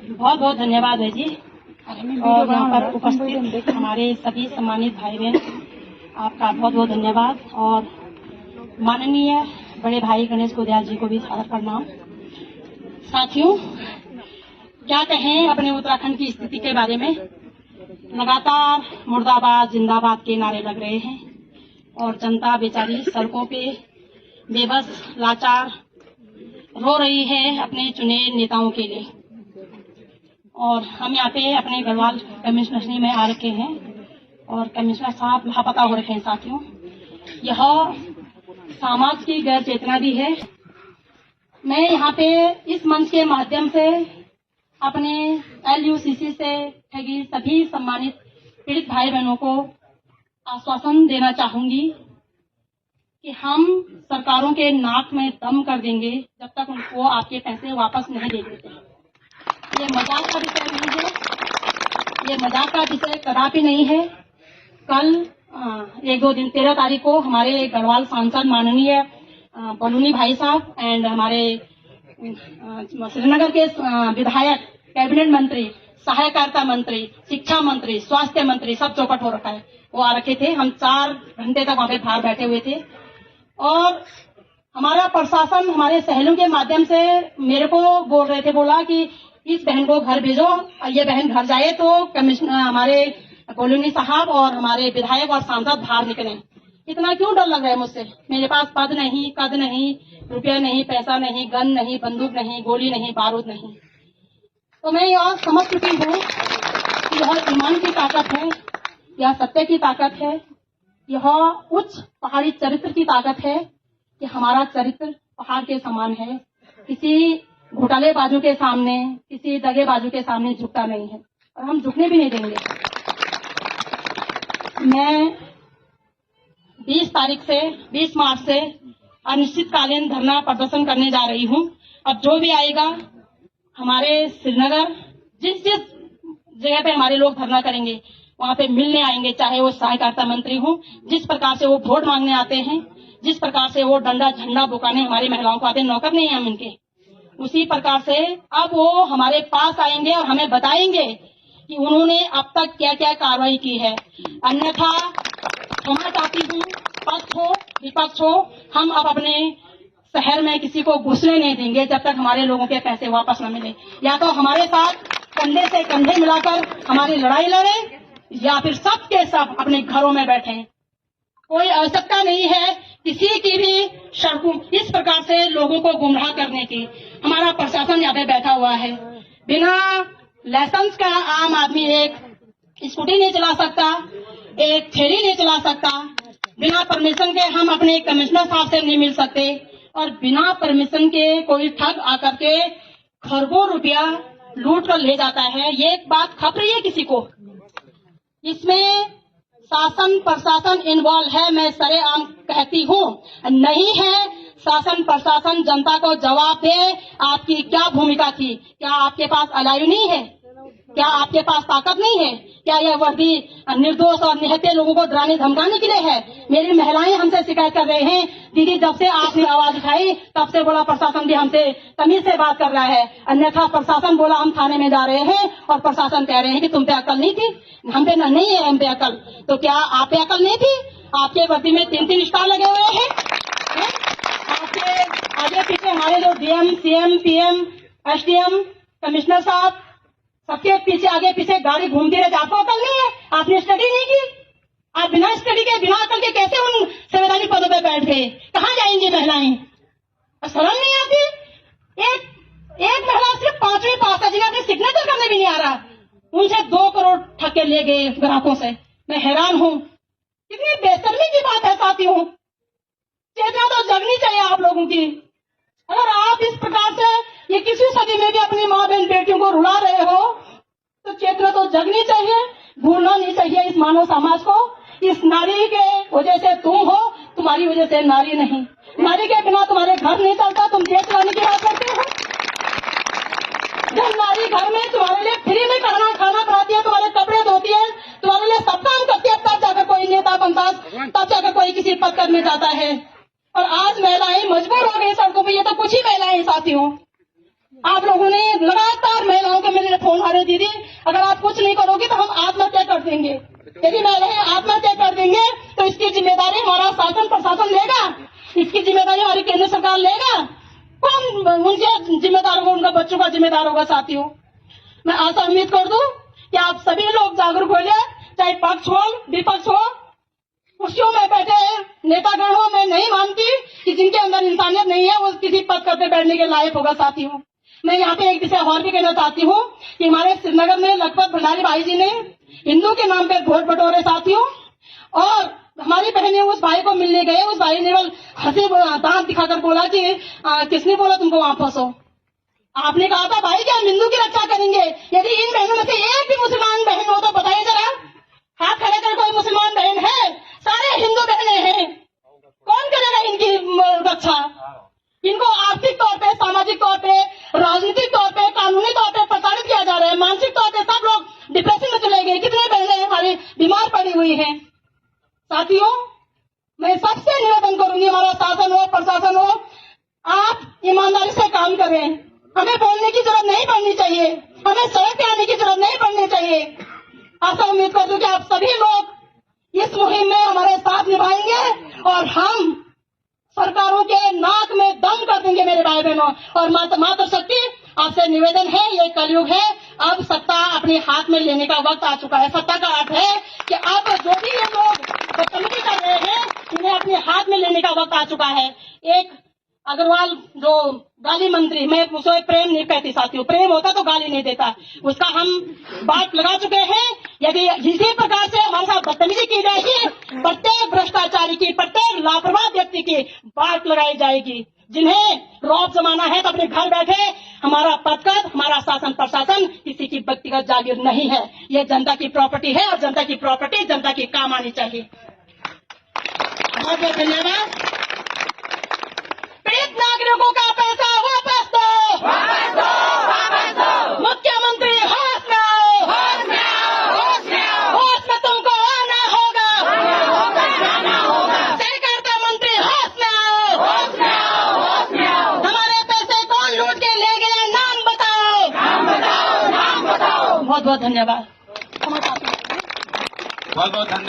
बहुत बहुत धन्यवाद है जी। और यहाँ पर उपस्थित हमारे सभी सम्मानित भाई बहन, आपका बहुत बहुत धन्यवाद। और माननीय बड़े भाई गणेश गोदयाल जी को भी सादर प्रणाम। साथियों, क्या कहें अपने उत्तराखंड की स्थिति के बारे में। लगातार मुर्दाबाद जिंदाबाद के नारे लग रहे हैं और जनता बेचारी सड़कों पे बेबस लाचार रो रही है अपने चुने नेताओं के लिए। और हम यहाँ पे अपने गढ़वाल कमिश्नरी में आ रखे हैं और कमिश्नर साहब लापता हो रखे हैं। साथियों, यह समाज की गैर चेतना भी है। मैं यहाँ पे इस मंच के माध्यम से अपने LUCC से ठगी सभी सम्मानित पीड़ित भाई बहनों को आश्वासन देना चाहूंगी कि हम सरकारों के नाक में दम कर देंगे जब तक उनको आपके पैसे वापस नहीं दे देते। ये मजाक का विषय नहीं है, ये मजाक का विषय कदापि नहीं है। कल 1-2 दिन 13 तारीख को हमारे गढ़वाल सांसद माननीय बलूनी भाई साहब एंड हमारे श्रीनगर के विधायक, कैबिनेट मंत्री, सहायकारिता मंत्री, शिक्षा मंत्री, स्वास्थ्य मंत्री सब चौपट हो रखा है, वो आ रखे थे। हम 4 घंटे तक वहाँ पे बाहर बैठे हुए थे और हमारा प्रशासन हमारे सहयोगियों के माध्यम से मेरे को बोल रहे थे, बोला कि इस बहन को घर भेजो। ये बहन घर जाए तो कमिश्नर हमारे कोलोनी साहब और हमारे विधायक और सांसद बाहर निकले। इतना क्यों डर लग रहा है मुझसे? मेरे पास पद नहीं, कद नहीं, रुपया नहीं, पैसा नहीं, गन नहीं, बंदूक नहीं, गोली नहीं, बारूद नहीं। तो मैं यह समझ चुकी हूँ कि यह ईमान की ताकत है, यह सत्य की ताकत है, यह उच्च पहाड़ी चरित्र की ताकत है कि हमारा चरित्र पहाड़ के समान है। किसी घोटालेबाजों के सामने, किसी दगेबाजों के सामने झुकता नहीं है और हम झुकने भी नहीं देंगे। मैं 20 मार्च से अनिश्चितकालीन धरना प्रदर्शन करने जा रही हूँ। अब जो भी आएगा, हमारे श्रीनगर जिस जगह पे हमारे लोग धरना करेंगे वहाँ पे मिलने आएंगे, चाहे वो सहायकारिता मंत्री हो, जिस प्रकार से वो वोट मांगने आते हैं, जिस प्रकार से वो डंडा झंडा बुकाने हमारी महिलाओं को आते हैं, नौकर नहीं हम इनके, उसी प्रकार से अब वो हमारे पास आएंगे और हमें बताएंगे कि उन्होंने अब तक क्या क्या कार्रवाई की है। अन्यथा क्षमा चाहती हूँ, पक्ष हो विपक्ष हो, हम अब अपने शहर में किसी को घुसने नहीं देंगे जब तक हमारे लोगों के पैसे वापस न मिले। या तो हमारे साथ कंधे से कंधे मिलाकर हमारी लड़ाई लड़े या फिर सब के सब अपने घरों में बैठे। कोई आवश्यकता नहीं है किसी की भी सड़कों इस प्रकार से लोगों को गुमराह करने की। हमारा प्रशासन यहाँ पे बैठा हुआ है, बिना लाइसेंस का आम आदमी एक स्कूटी नहीं चला सकता, एक थैली नहीं चला सकता, बिना परमिशन के हम अपने कमिश्नर साहब से नहीं मिल सकते और बिना परमिशन के कोई ठग आकर के खरबों रुपया लूट कर ले जाता है। ये एक बात खप रही है किसी को? इसमें शासन प्रशासन इन्वॉल्व है, मैं सरेआम कहती हूँ नहीं है। शासन प्रशासन जनता को जवाब दे, आपकी क्या भूमिका थी? क्या आपके पास अलायु नहीं है? क्या आपके पास ताकत नहीं है? क्या यह वर्दी निर्दोष और निहत्थे लोगों को डराने धमकाने के लिए है? मेरी महिलाएं हमसे शिकायत कर रहे हैं, दीदी जब से आपने आवाज उठाई तब से बोला प्रशासन भी हमसे तमीज से बात कर रहा है। अन्यथा प्रशासन बोला हम थाने में जा रहे हैं और प्रशासन कह रहे हैं कि तुम पे अकल नहीं थी, हम पे नहीं है हम पे अकल। तो क्या आप पे अकल नहीं थी? आपके वर्दी में 3-3 स्टार लगे हुए हैं। आपके आगे पीछे हमारे जो DM, CM, PM, SDM, commissioner साहब सबके पीछे आगे पीछे गाड़ी घूमती रहती, आपको अकल नहीं है? आपने स्टडी नहीं की? आप बिना स्टडी के बिना अकल के कैसे उन संवैधानिक पदों पे बैठ गए? कहाँ जाएंगी महिलाएं? शर्म नहीं आती? एक महिला सिर्फ 5वीं पास है, जिन्हें अपने सिग्नेचर करने भी नहीं आ रहा, उनसे 2 करोड़ ठग के ले गए ग्राहकों से। मैं हैरान हूँ, कितनी बेशर्मी की बात है साथियों। चेतना तो जगनी चाहिए आप लोगों की। अगर आप इस प्रकार से ये किसी सदी में भी अपनी माँ बहन बेटियों को रुला रहे हो तो चेतना तो जगनी चाहिए, भूलना नहीं चाहिए इस मानव समाज को। इस नारी के वजह से तुम हो, तुम्हारी वजह से नारी नहीं। नारी के बिना तुम्हारे घर नहीं चलता, तुम देश चलाने की बात करते हो। जब नारी घर में तुम्हारे लिए फ्री में खाना बनाती है, तुम्हारे कपड़े धोती है, तुम्हारे लिए सब काम करती है, तब जाकर कोई नेता बनता, तब जाकर कोई किसी पद करने जाता है। और आज महिलाएं मजबूर हो गई सड़कों पर। ये तो कुछ ही महिलाएं साथियों, आप लोगों ने लगातार महिलाओं को का जिम्मेदार होगा साथियों। मैं आशा उम्मीद कर दूं कि आप सभी लोग जागरूक हो जाए, चाहे पक्ष हो विपक्ष हो, कुर्सियों में बैठे नेतागण हो। मैं नहीं मानती कि जिनके अंदर इंसानियत नहीं है वो किसी पद पर बैठने के लायक होगा साथियों। मैं यहाँ पे एक विषय और भी कहना चाहती हूँ कि हमारे श्रीनगर में लखपत भंडारी भाई जी ने हिंदू के नाम पे वोट बटोरे साथियों, और हमारी बहनें उस भाई को मिलने गए। उस भाई ने हंसी दांत दिखाकर बोला कि किसने बोला तुमको वहां फंसो। आपने कहा था भाई कि हम हिंदू की रक्षा करेंगे। यदि इन बहनों में से एक भी मुसलमान बहन हो तो बताइए जरा, हाथ खड़े कर, कोई मुसलमान बहन है? सारे हिंदू बहनें हैं। कौन करेगा इनकी रक्षा? इनको आर्थिक तौर पे, सामाजिक तौर पे, राजनीतिक तौर पे, कानूनी तौर पे प्रताड़ित किया जा रहा है। मानसिक तौर पे सब लोग डिप्रेशन में चले गए। कितने बहनें हमारी बीमार पड़ी हुई हैं साथियों। मैं सबसे निवेदन करूंगी, हमारा शासन हो, प्रशासन हो, आप ईमानदारी से काम करें। हमें बोलने की जरूरत नहीं पड़नी चाहिए, हमें सड़क पे आने की जरूरत नहीं पड़नी चाहिए। आशा उम्मीद करती हूँ कि आप सभी लोग इस मुहिम में हमारे साथ निभाएंगे और हम सरकारों के नाक में दम कर देंगे मेरे भाई बहनों। और माता शक्ति, आपसे निवेदन है, ये कलयुग है, अब सत्ता अपने हाथ में लेने का वक्त आ चुका है। सत्ता का अर्थ है कि अब जो भी ये लोग बदतमीजी कर रहे हैं इन्हें अपने हाथ में लेने का वक्त आ चुका है। एक अग्रवाल जो गाली मंत्री, मैं उसे प्रेम नहीं कहती साथियों, प्रेम होता तो गाली नहीं देता, उसका हम बात लगा चुके हैं। यदि इसी प्रकार से हमारे साथ बदतमीजी की जाएगी, प्रत्येक भ्रष्टाचारी की, प्रत्येक लापरवाह व्यक्ति की बात लगाई जाएगी। जिन्हें रौब जमाना है तो अपने घर बैठे, हमारा पदकद, हमारा शासन प्रशासन किसी की व्यक्तिगत जागीर नहीं है, ये जनता की प्रॉपर्टी है और जनता की प्रॉपर्टी जनता की काम आनी चाहिए। बहुत बहुत धन्यवाद। पीड़ित नागरिकों का पैसा वापस दो, वापस दो, वापस दो। मुख्यमंत्री होश में आओ, होश में आओ, होश में आओ, होश में तुमको आना होगा, आना होगा। सहकारिता मंत्री होश में आओ, होश में आओ, होश में आओ। हमारे पैसे कौन लूट के ले गया, नाम बताओ, नाम बताओ, नाम बताओ। बहुत बहुत धन्यवाद। बहुत बहुत धन्यवाद।